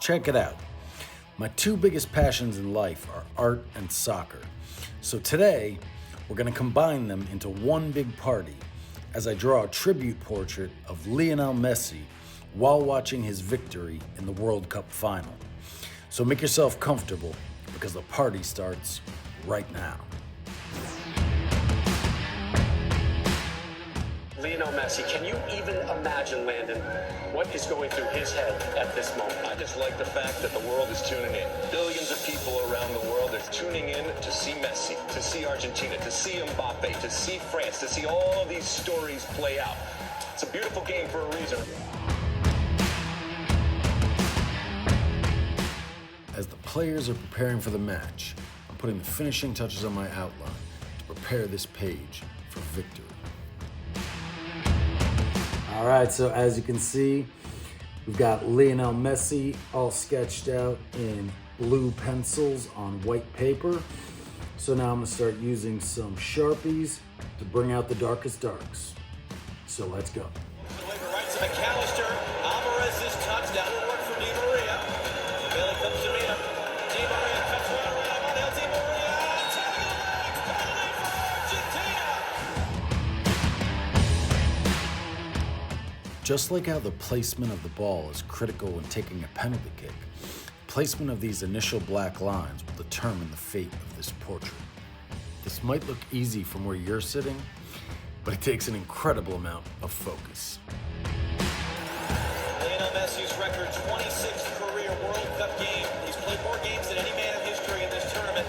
Check it out. My two biggest passions in life are art and soccer. So today, we're going to combine them into one big party as I draw a tribute portrait of Lionel Messi while watching his victory in the World Cup Final. So make yourself comfortable because the party starts right now. Lionel Messi, can you even imagine, Landon, what is going through his head at this moment? I just like the fact that the world is tuning in. Billions of people around the world are tuning in to see Messi, to see Argentina, to see Mbappé, to see France, to see all of these stories play out. It's a beautiful game for a reason. As the players are preparing for the match, I'm putting the finishing touches on my outline to prepare this page for victory. All right, so as you can see, we've got Lionel Messi all sketched out in blue pencils on white paper. So now I'm gonna start using some Sharpies to bring out the darkest darks. So let's go. Right to McAllister. Alvarez's touchdown will work for Di Maria. Bailey comes to meet him. Di Maria cuts right around. Now Di Maria taking the legs. Penalty for Argentina. Just like how the placement of the ball is critical when taking a penalty kick, placement of these initial black lines will determine the fate of this portrait. This might look easy from where you're sitting, but it takes an incredible amount of focus. Lionel Messi's record 26th career World Cup game. He's played more games than any man in history in this tournament.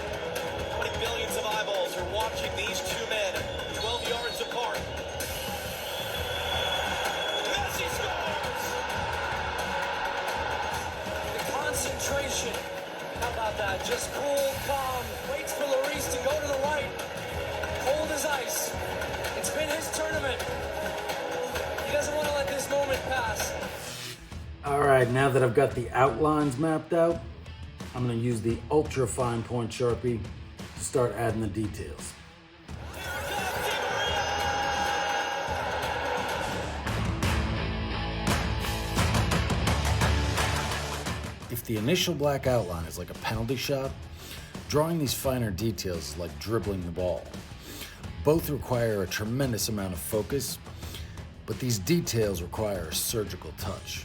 How many billions of eyeballs are watching these two men 12 yards apart? Messi scores! The concentration. How about that? Just cool, calm. Waits for Lloris to go to the right. Cold as ice. It's been his tournament. He doesn't want to let this moment pass. All right, now that I've got the outlines mapped out, I'm gonna use the ultra fine point Sharpie to start adding the details. If the initial black outline is like a penalty shot, drawing these finer details is like dribbling the ball. Both require a tremendous amount of focus, but these details require a surgical touch.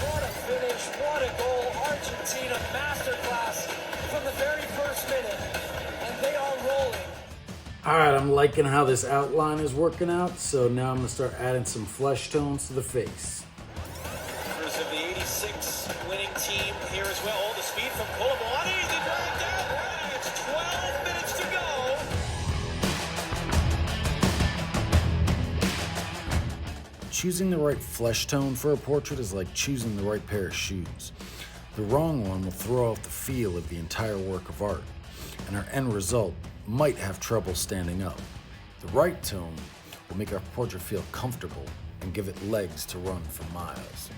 What a finish, what a goal. Argentina masterclass from the very first minute, and they are rolling. All right, I'm liking how this outline is working out, so now I'm gonna start adding some flesh tones to the face. Members of the 86 winning team here as well. Oh, the speed from Colomani, they drag down. Right, it's 12 minutes to go. Choosing the right flesh tone for a portrait is like choosing the right pair of shoes. The wrong one will throw off the feel of the entire work of art, and our end result might have trouble standing up. The right tone will make our portrait feel comfortable and give it legs to run for miles.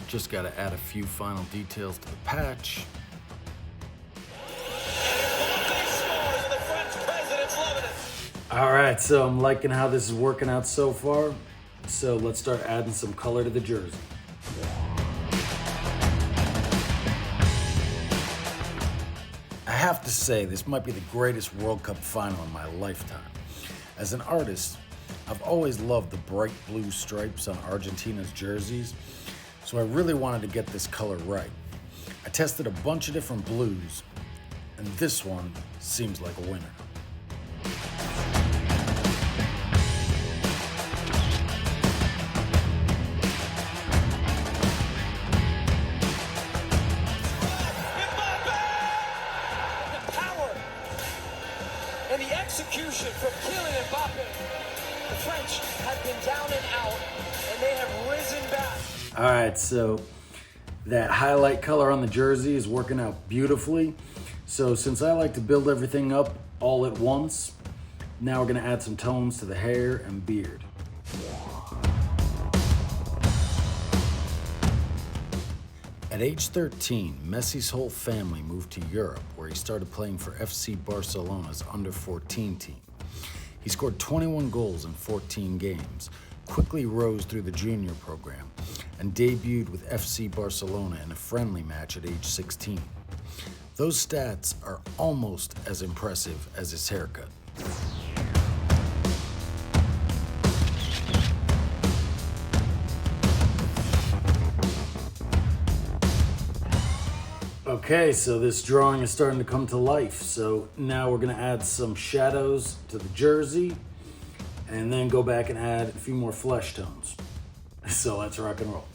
Just gotta add a few final details to the patch. All right, so I'm liking how this is working out so far. So let's start adding some color to the jersey. I have to say, this might be the greatest World Cup final in my lifetime. As an artist, I've always loved the bright blue stripes on Argentina's jerseys, so I really wanted to get this color right. I tested a bunch of different blues, and this one seems like a winner. And the execution from Kylian Mbappé. The French have been down and out, and they have risen back. All right, so that highlight color on the jersey is working out beautifully. So since I like to build everything up all at once, now we're going to add some tones to the hair and beard. At age 13, Messi's whole family moved to Europe, where he started playing for FC Barcelona's under-14 team. He scored 21 goals in 14 games, quickly rose through the junior program, and debuted with FC Barcelona in a friendly match at age 16. Those stats are almost as impressive as his haircut. Okay, so this drawing is starting to come to life. So now we're gonna add some shadows to the jersey and then go back and add a few more flesh tones. So let's rock and roll.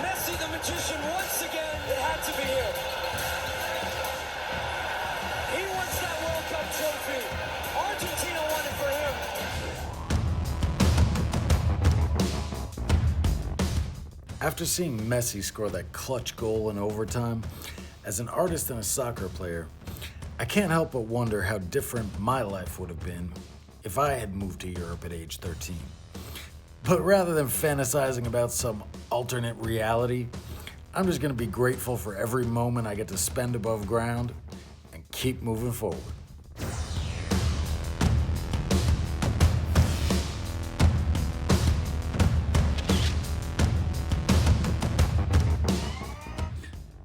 Messi the magician once again. It had to be him. He wants that World Cup trophy. Argentina won it for him. After seeing Messi score that clutch goal in overtime, as an artist and a soccer player, I can't help but wonder how different my life would have been if I had moved to Europe at age 13. But rather than fantasizing about some alternate reality, I'm just gonna be grateful for every moment I get to spend above ground and keep moving forward.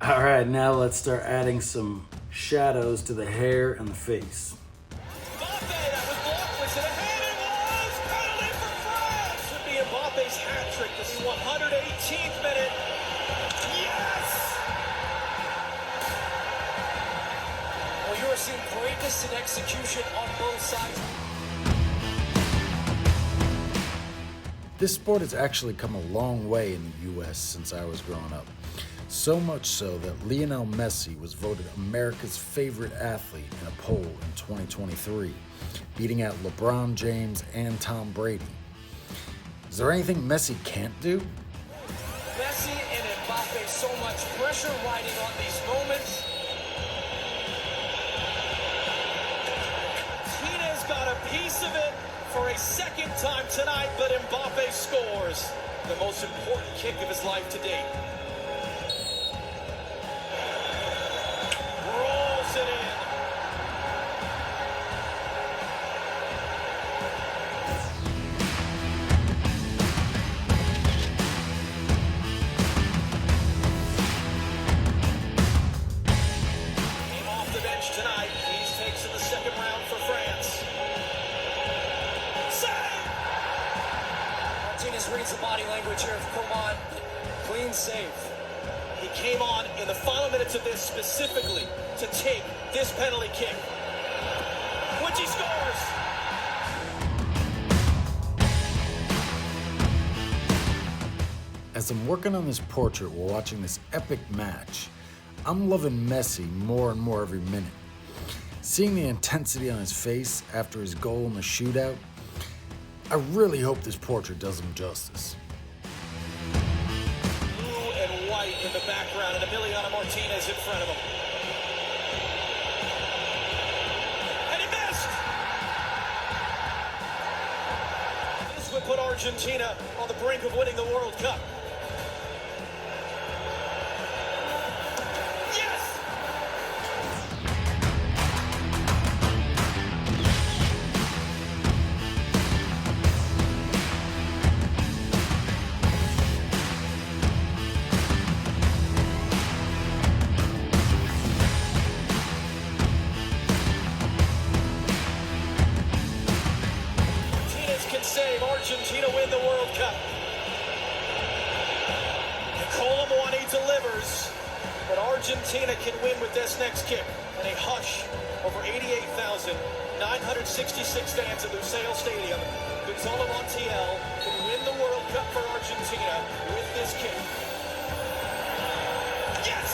All right, now let's start adding some shadows to the hair and the face. Mbappé, that was blocked. Was it a head? It was! Penalty for France! Would be Mbappe's hat trick. This is 118th minute. Yes! Well, you are seeing greatness and execution on both sides. This sport has actually come a long way in the US since I was growing up. So much so that Lionel Messi was voted America's favorite athlete in a poll in 2023, beating out LeBron James and Tom Brady. Is there anything Messi can't do? Messi and Mbappé, so much pressure riding on these moments. Tina's got a piece of it for a second time tonight, but Mbappé scores the most important kick of his life to date. Rolls it in. Came off the bench tonight. He's takes in the second round for France. Save! Martinez reads the body language here of Coman. Clean save. He came on in the final minutes of this specifically to take this penalty kick, which he scores. As I'm working on this portrait while watching this epic match, I'm loving Messi more and more every minute. Seeing the intensity on his face after his goal in the shootout, I really hope this portrait does him justice. Blue and white in the background, and Emiliano Martinez in front of him. And he missed! This would put Argentina on the brink of winning the World Cup. Yes! Martinez can save. Argentina win the World Cup. Colomwani delivers, but Argentina can win with this next kick. And a hush over 88,966 fans at Lusail Stadium. Gonzalo Montiel can win the World Cup for Argentina with this kick. Yes!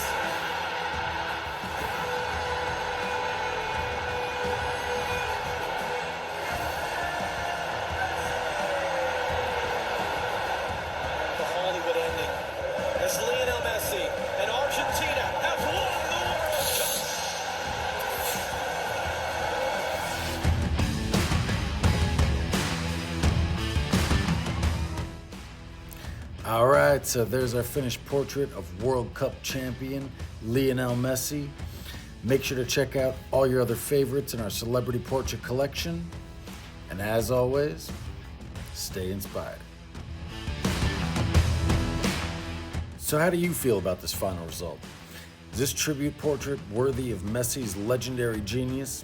The Hall All right, so there's our finished portrait of World Cup champion Lionel Messi. Make sure to check out all your other favorites in our celebrity portrait collection. And as always, stay inspired. So how do you feel about this final result? Is this tribute portrait worthy of Messi's legendary genius?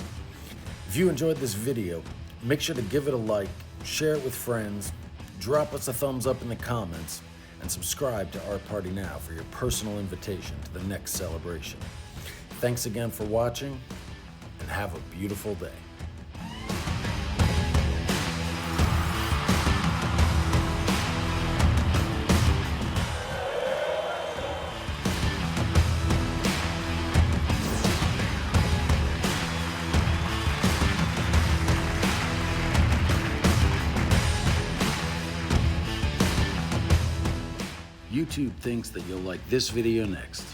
If you enjoyed this video, make sure to give it a like, share it with friends, drop us a thumbs up in the comments, and subscribe to Our Party Now for your personal invitation to the next celebration. Thanks again for watching, and have a beautiful day. YouTube thinks that you'll like this video next.